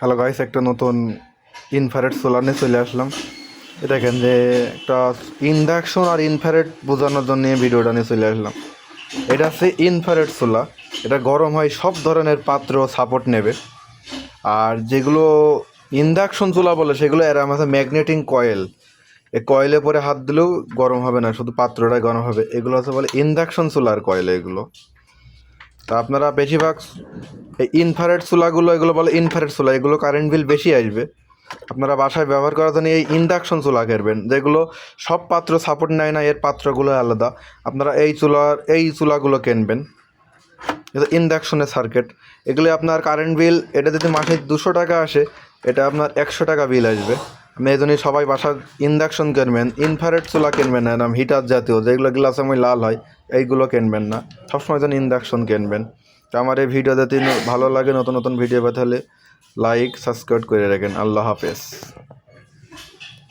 Hello guys, একটা নতুন infrared solar নিয়ে চলে আসলাম। দেখেন যে একটা ইন্ডাকশন আর ইনফ্রারেড বোঝানোর জন্য এই ভিডিওটা নিয়ে চলে আসলাম। এটা হচ্ছে ইনফ্রারেড সোলার। এটা গরম হয় সব ধরনের পাত্র সাপোর্ট নেবে। আর যেগুলো ইন্ডাকশন চুলা বলে সেগুলো এরম আছে ম্যাগনেটিং কয়েল। এই কয়েলে পরে হাত দিলেও গরম হবে না, শুধু পাত্রটাই গরম হবে। এগুলো হচ্ছে বলে ইন্ডাকশন চুলার কয়েল এগুলো। তা আপনারা বেশিরভাগ এই ইনফ্রারেড চুলাগুলো এগুলো বলে ইনফ্রারেড চুলা, এগুলো কারেন্ট বিল বেশি আসবে। আপনারা বাসায় ব্যবহার করার জন্য এই ইন্ডাকশন চুলা কিনবেন, যেগুলো সব পাত্র সাপোর্ট নেয় না, এর পাত্রগুলো আলাদা। আপনারা এই চুলাগুলো কিনবেন, ইন্ডাকশনের সার্কিট। এগুলো আপনার কারেন্ট বিল, এটা যদি মাসে 200 টাকা আসে, এটা আপনার 100 টাকা বিল আসবে। আপনি এই জন্যই সবাই বাসার ইন্ডাকশন কিনবেন, ইনফ্রারেড চুলা কিনবেন না, এরকম হিটার জাতীয় যেগুলো গ্লাসময় লাল হয় এইগুলো কিনবেন না। সবসময় যেন ইন্ডাকশন কিনবেন। তো আমার এই ভিডিও যদি ভালো লাগে, নতুন নতুন ভিডিও পেতে হলে লাইক সাবস্ক্রাইব করে রাখেন। আল্লাহ হাফেজ।